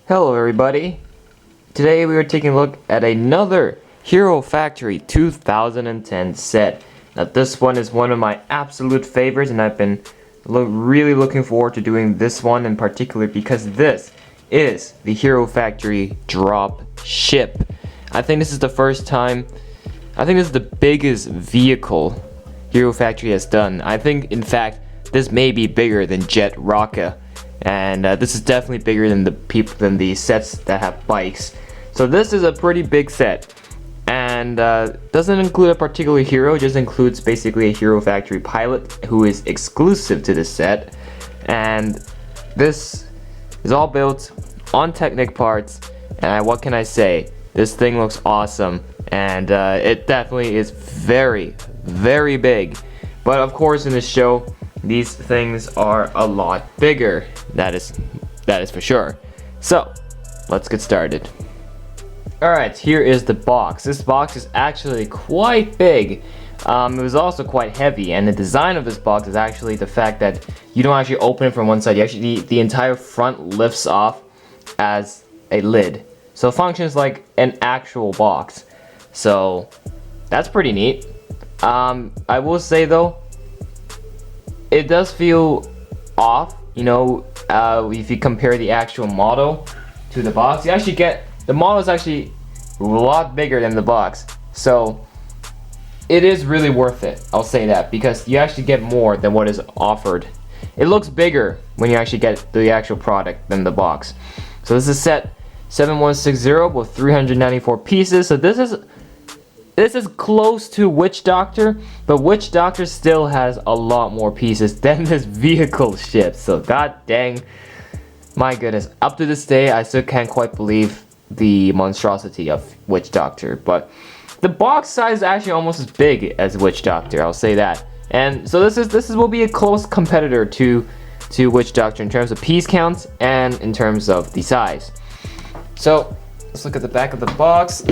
Hello everybody! Today we are taking a look at another Hero Factory 2010 set. Now this one is one of my absolute favorites, and I've been really looking forward to doing this one in particular because this is the Hero Factory Dropship. I think this is the first time, I think this is the biggest vehicle Hero Factory has done. I think in fact this may be bigger than Jet Rocket. And this is definitely bigger than the sets that have bikes. So this is a pretty big set, and doesn't include a particular hero. Just includes basically a Hero Factory pilot who is exclusive to this set. And this is all built on Technic parts. And what can I say? This thing looks awesome, and it definitely is very, very big. But of course, in this show, these things are a lot bigger. That is for sure. So let's get started. Alright, here is the box. This box is actually quite big. It was also quite heavy, and the design of this box is actually the fact that you don't actually open it from one side. You actually, the entire front lifts off as a lid. So it functions like an actual box. So that's pretty neat. I will say though, it does feel off, you know, if you compare the actual model to the box. You actually get, the model is actually a lot bigger than the box. So it is really worth it, I'll say that, because you actually get more than what is offered. It looks bigger when you actually get the actual product than the box. So this is set 7160 with 394 pieces. So this is close to Witch Doctor, but Witch Doctor still has a lot more pieces than this vehicle ship. So god dang, my goodness, up to this day I still can't quite believe the monstrosity of Witch Doctor. But the box size is actually almost as big as Witch Doctor, I'll say that. And so this will be a close competitor to Witch Doctor in terms of piece counts and in terms of the size. So let's look at the back of the box.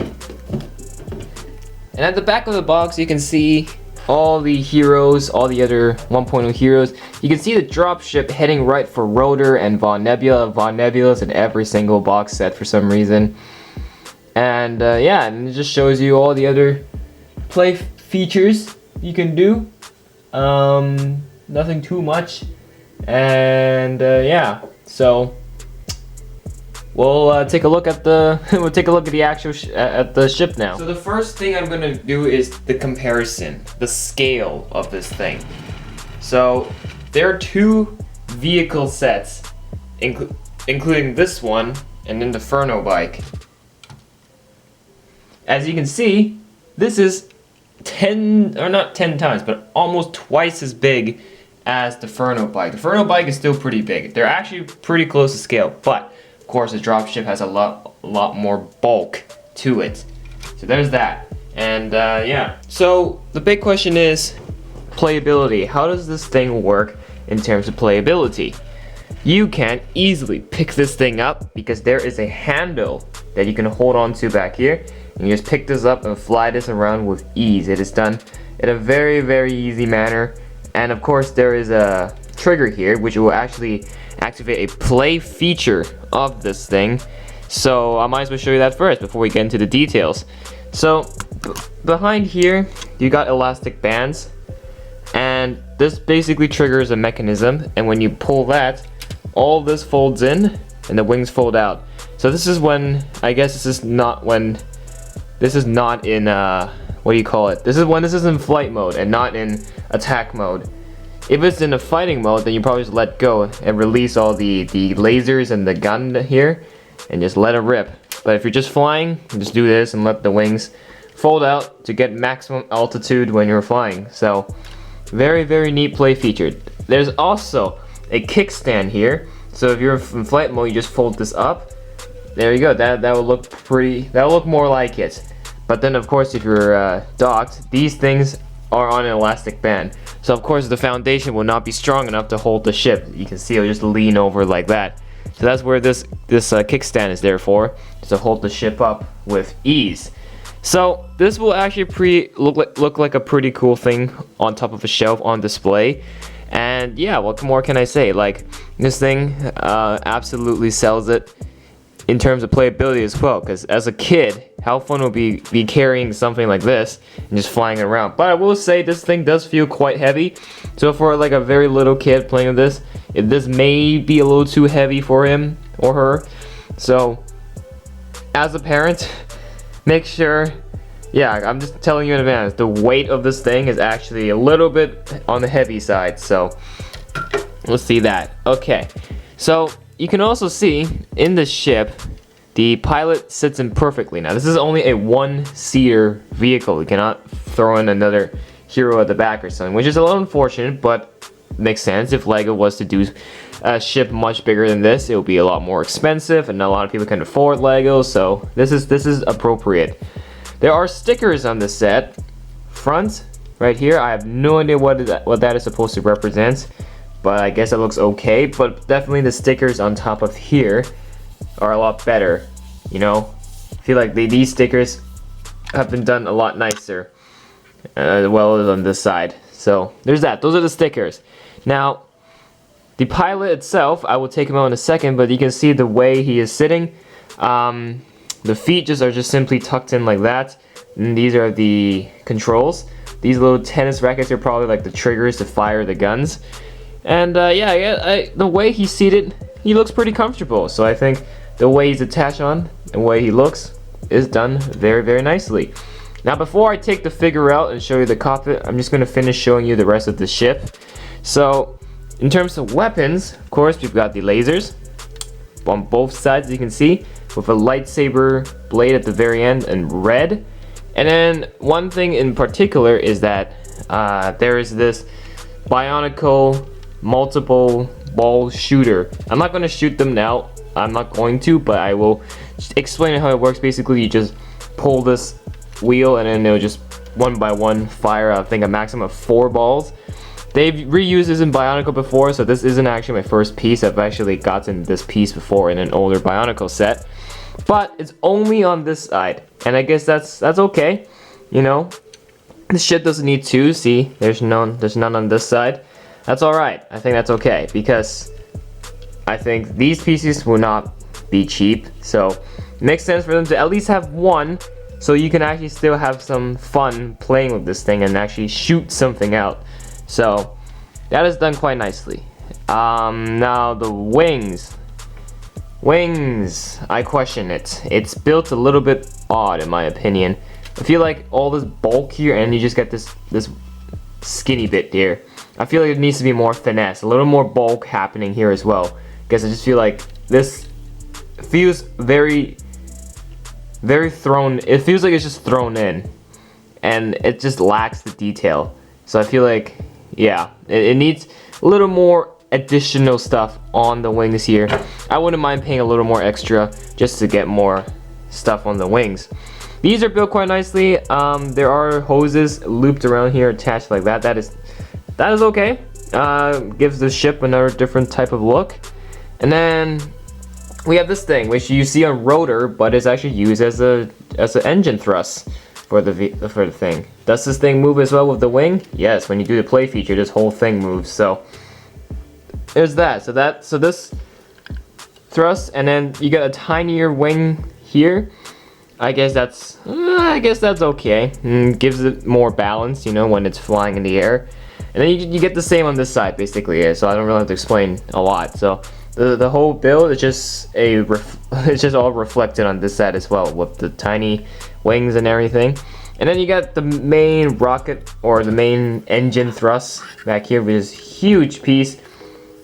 And at the back of the box, you can see all the heroes, all the other 1.0 heroes. You can see the dropship heading right for Rotor and Von Nebula. Von Nebula's in every single box set for some reason. And yeah, and it just shows you all the other play features you can do. Nothing too much. And yeah, so we'll take a look at the actual at the ship now. So the first thing I'm gonna do is the comparison, the scale of this thing. So there are two vehicle sets, including this one and then the Furno bike. As you can see, this is 10, or not 10 times, but almost twice as big as the Furno bike. The Furno bike is still pretty big. They're actually pretty close to scale, but of course, the dropship has a lot more bulk to it. So there's that. And yeah. So the big question is playability. How does this thing work in terms of playability? You can easily pick this thing up because there is a handle that you can hold on to back here. And you just pick this up and fly this around with ease. It is done in a very, very easy manner. And of course, there is a trigger here which will actually activate a play feature of this thing. So I might as well show you that first before we get into the details. So behind here you got elastic bands, and this basically triggers a mechanism, and when you pull that, all this folds in and the wings fold out. So this is when, I guess this is not in what do you call it? This is when this is in flight mode and not in attack mode. If it's in a fighting mode, then you probably just let go and release all the lasers and the gun here and just let it rip. But if you're just flying, you just do this and let the wings fold out to get maximum altitude when you're flying. So very, very neat play feature. There's also a kickstand here. So if you're in flight mode, you just fold this up. There you go. That will look pretty, that will look more like it. But then of course, if you're docked, these things are on an elastic band. So of course the foundation will not be strong enough to hold the ship. You can see it'll just lean over like that. So that's where this kickstand is there for, to hold the ship up with ease. So this will actually look like a pretty cool thing on top of a shelf on display. And yeah, what more can I say? Like, this thing absolutely sells it. in terms of playability as well, because as a kid, how fun would be carrying something like this and just flying around. But I will say this thing does feel quite heavy, so for like a very little kid playing with this, this may be a little too heavy for him or her. So as a parent, make sure, yeah, I'm just telling you in advance, the weight of this thing is actually a little bit on the heavy side, so we'll see that. Okay, so you can also see in the ship, the pilot sits in perfectly. Now this is only a one-seater vehicle. You cannot throw in another hero at the back or something, which is a little unfortunate, but makes sense. If LEGO was to do a ship much bigger than this, it would be a lot more expensive, and not a lot of people can afford LEGO, so this is appropriate. There are stickers on the set. Front, right here, I have no idea what that is supposed to represent, but I guess it looks okay. But definitely the stickers on top of here are a lot better, you know. I feel like these stickers have been done a lot nicer, as well as on this side. So there's that. Those are the stickers. Now, the pilot itself, I will take him out in a second, but you can see the way he is sitting. The feet are just simply tucked in like that, and these are the controls. These little tennis rackets are probably like the triggers to fire the guns. And yeah, the way he's seated, he looks pretty comfortable. So I think the way he's attached on, the way he looks, is done very, very nicely. Now before I take the figure out and show you the cockpit, I'm just going to finish showing you the rest of the ship. So in terms of weapons, of course, we've got the lasers on both sides, as you can see, with a lightsaber blade at the very end in red. And then one thing in particular is that there is this Bionicle multiple ball shooter. I'm not going to shoot them now, I'm not going to, but I will explain how it works. Basically, you just pull this wheel and then it'll just one by one fire, I think, a maximum of 4 balls. They've reused this in Bionicle before, so this isn't actually my first piece. I've actually gotten this piece before in an older Bionicle set, but it's only on this side, and I guess that's okay, you know. This ship doesn't need 2. See, there's none on this side. That's alright. I think that's okay, because I think these pieces will not be cheap, so it makes sense for them to at least have 1, so you can actually still have some fun playing with this thing and actually shoot something out. So that is done quite nicely. Now the wings, I question it. It's built a little bit odd in my opinion. I feel like all this bulk here, and you just get this skinny bit here. I feel like it needs to be more finesse, a little more bulk happening here as well, because I just feel like this feels very thrown. It feels like it's just thrown in, and it just lacks the detail. So I feel like, yeah, it needs a little more additional stuff on the wings here. I wouldn't mind paying a little more extra just to get more stuff on the wings. These are built quite nicely. There are hoses looped around here attached like that. That is okay. Gives the ship another different type of look. And then we have this thing, which you see on rotor, but it's actually used as an engine thrust for the thing. Does this thing move as well with the wing? Yes, when you do the play feature, this whole thing moves. So there's that. So this thrust, and then you get a tinier wing here. I guess that's okay. Gives it more balance, you know, when it's flying in the air. And then you get the same on this side, basically. Yeah, so I don't really have to explain a lot. So the whole build is just it's just all reflected on this side as well, with the tiny wings and everything. And then you got the main rocket, or the main engine thrust back here, with this huge piece.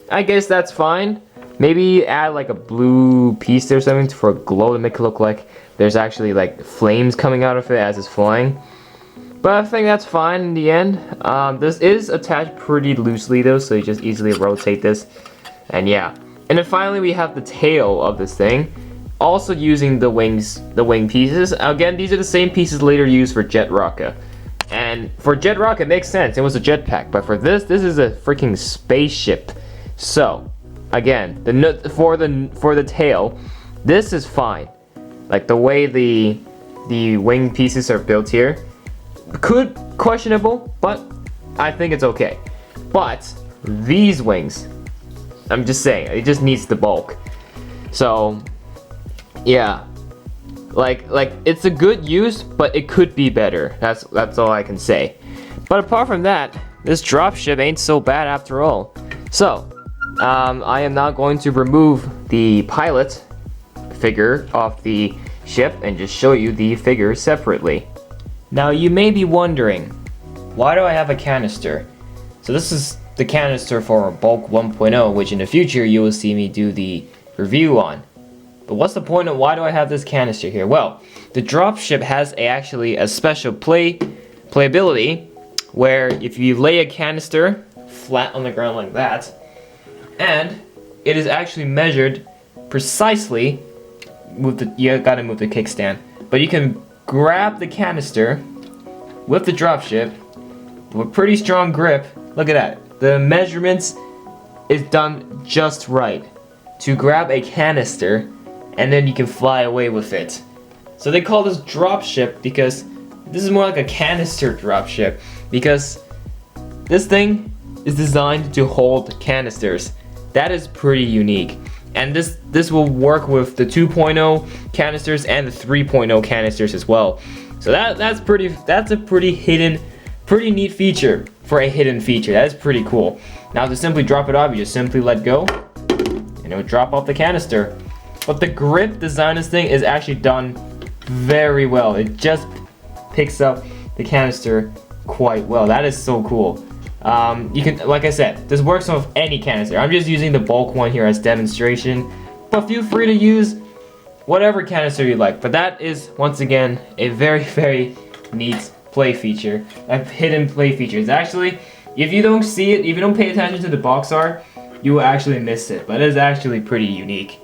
I guess that's fine. Maybe add like a blue piece or something for a glow to make it look like there's actually like flames coming out of it as it's flying. But I think that's fine in the end. This is attached pretty loosely though, so you just easily rotate this. And yeah. And then finally we have the tail of this thing, also using the wing pieces. Again, these are the same pieces later used for Jet Rocket. And for Jet Rocket, it makes sense, it was a jetpack. But for this is a freaking spaceship. So again, for the tail, this is fine. Like the way the wing pieces are built here, questionable, but I think it's okay. But these wings, I'm just saying, it just needs the bulk. So Yeah, like it's a good use, but it could be better. That's all I can say. But apart from that, this dropship ain't so bad after all. So, I am now going to remove the pilot figure off the ship and just show you the figure separately. Now you may be wondering, why do I have a canister? So this is the canister for Bulk 1.0, which in the future you will see me do the review on. But what's the point of why do I have this canister here? Well, the dropship has actually a special playability where if you lay a canister flat on the ground like that, and it is actually measured precisely with the, you gotta move the kickstand, but you can grab the canister with the dropship with a pretty strong grip. Look at that. The measurements is done just right to grab a canister, and then you can fly away with it. So they call this dropship because this is more like a canister dropship, because this thing is designed to hold canisters. That is pretty unique. And this will work with the 2.0 canisters and the 3.0 canisters as well. So that's a pretty neat feature for a hidden feature. That is pretty cool. Now to simply drop it off, you just simply let go, and it will drop off the canister. But the grip design of this thing is actually done very well. It just picks up the canister quite well. That is so cool. You can, like I said, this works with any canister. I'm just using the bulk one here as demonstration, but feel free to use whatever canister you like. But that is, once again, a very neat play feature, a hidden play feature. It's actually, if you don't see it, if you don't pay attention to the box art, you will actually miss it, but it is actually pretty unique.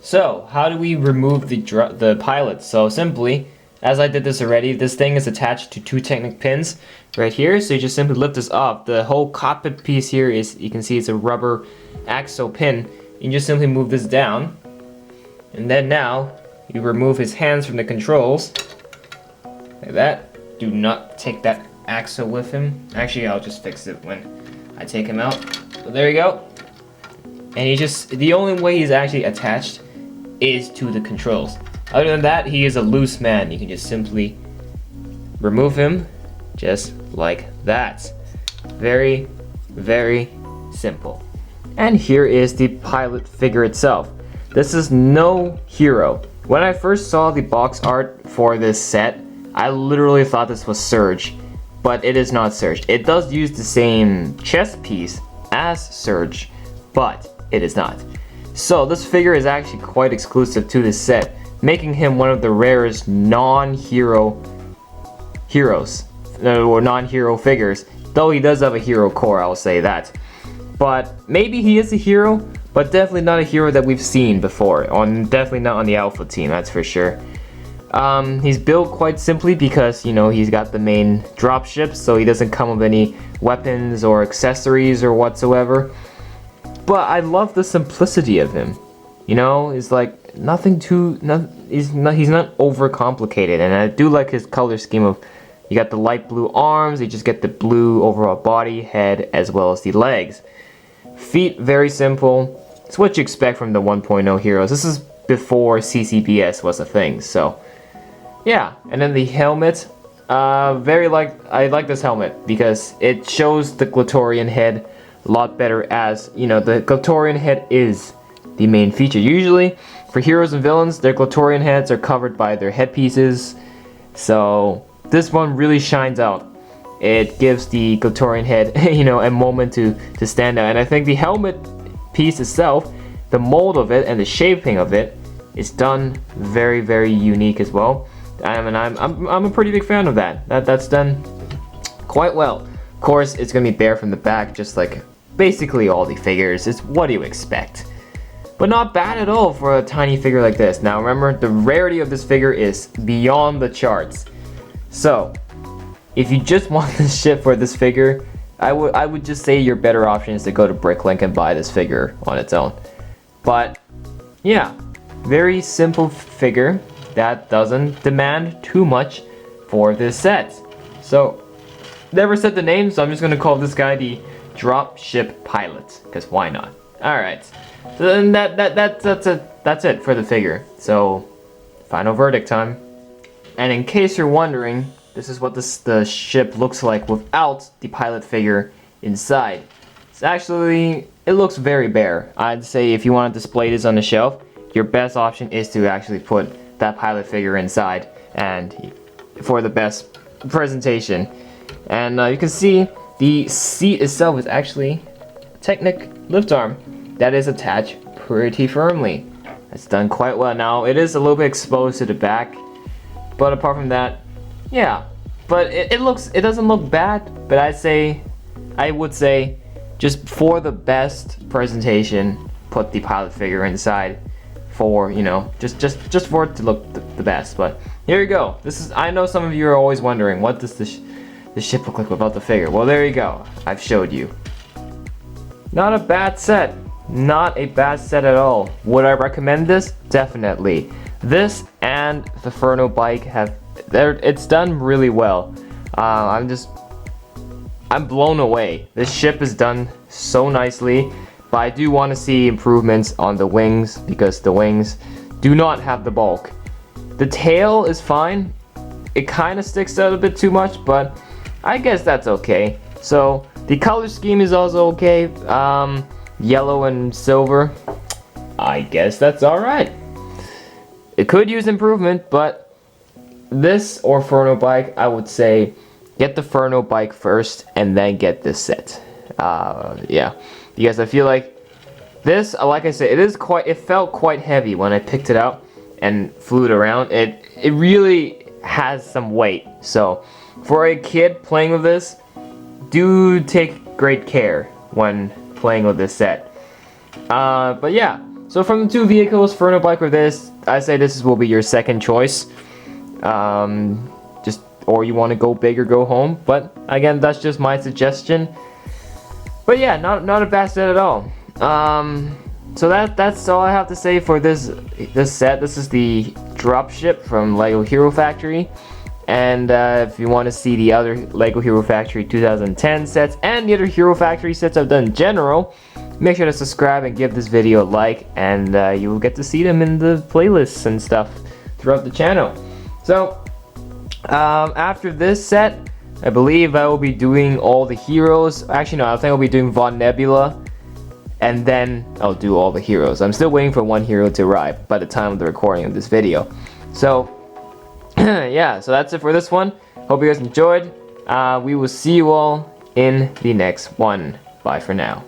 So, how do we remove the pilot? So simply, as I did this already, this thing is attached to two Technic pins right here, so you just simply lift this off. The whole cockpit piece here is, you can see it's a rubber axle pin. You just simply move this down, and then now you remove his hands from the controls, like that. Do not take that axle with him. Actually, I'll just fix it when I take him out. So there you go. And he just, the only way he's actually attached is to the controls. Other than that, he is a loose man. You can just simply remove him just like that. Very simple. And here is the pilot figure itself. This is no hero. When I first saw the box art for this set, I literally thought this was Surge, but it is not Surge. It does use the same chest piece as Surge, but it is not. So this figure is actually quite exclusive to this set, making him one of the rarest non-hero heroes, or non-hero figures, though he does have a hero core, I'll say that. But maybe he is a hero, but definitely not a hero that we've seen before, definitely not on the Alpha team, that's for sure. He's built quite simply because, you know, he's got the main dropship, so he doesn't come with any weapons or accessories or whatsoever. But I love the simplicity of him. You know, it's like nothing too, he's not overcomplicated, and I do like his color scheme of, you got the light blue arms, you just get the blue overall body, head, as well as the legs. Feet, very simple. It's what you expect from the 1.0 heroes. This is before CCBS was a thing, so yeah. And then the helmet, I like this helmet because it shows the Glatorian head a lot better, as you know, the Glatorian head is the main feature. Usually for heroes and villains, their Glatorian heads are covered by their headpieces, so this one really shines out. It gives the Glatorian head, you know, a moment to stand out. And I think the helmet piece itself, the mold of it and the shaping of it is done very unique as well. And I'm a pretty big fan of that. That's done quite well. Of course, it's gonna be bare from the back, just like basically all the figures. It's what do you expect? But not bad at all for a tiny figure like this. Now remember, the rarity of this figure is beyond the charts. So, if you just want this ship for this figure, I would just say your better option is to go to Bricklink and buy this figure on its own. But yeah, very simple figure that doesn't demand too much for this set. So, never said the name, so I'm just gonna call this guy the Dropship Pilot, because why not? Alright, So then that's it for the figure. So final verdict time. And in case you're wondering, this is what the ship looks like without the pilot figure inside. It's actually, it looks very bare. I'd say if you want to display this on the shelf, your best option is to actually put that pilot figure inside, and for the best presentation. And you can see the seat itself is actually a Technic lift arm that is attached pretty firmly. It's done quite well. Now it is a little bit exposed to the back, but apart from that, yeah. But it doesn't look bad. But I would say, just for the best presentation, put the pilot figure inside. For, you know, just for it to look the best. But here you go. This is, I know some of you are always wondering, what does the ship look like without the figure? Well, there you go. I've showed you. Not a bad set. Not a bad set at all. Would I recommend this? Definitely. This and the Furno bike it's done really well. I'm blown away. This ship is done so nicely. But I do want to see improvements on the wings, because the wings do not have the bulk. The tail is fine. It kind of sticks out a bit too much, but I guess that's okay. So the color scheme is also okay. Yellow and silver. I guess that's alright. It could use improvement, but this or Furno bike, I would say get the Furno bike first and then get this set. Yeah. Because I feel like this, like I said, it felt quite heavy when I picked it out and flew it around. It really has some weight. So for a kid playing with this, do take great care when playing with this set. But yeah, so from the two vehicles, Furno bike or this, I say this will be your second choice. Or you want to go big or go home. But again, that's just my suggestion. But yeah, not a bad set at all. So that's all I have to say for this set. This is the Dropship from LEGO Hero Factory. And if you want to see the other LEGO Hero Factory 2010 sets and the other Hero Factory sets I've done in general, make sure to subscribe and give this video a like, and you will get to see them in the playlists and stuff throughout the channel. So after this set, I believe I will be doing all the heroes. Actually, no, I think I'll be doing Von Nebula, and then I'll do all the heroes. I'm still waiting for one hero to arrive by the time of the recording of this video. So, yeah, so that's it for this one. Hope you guys enjoyed. We will see you all in the next one. Bye for now.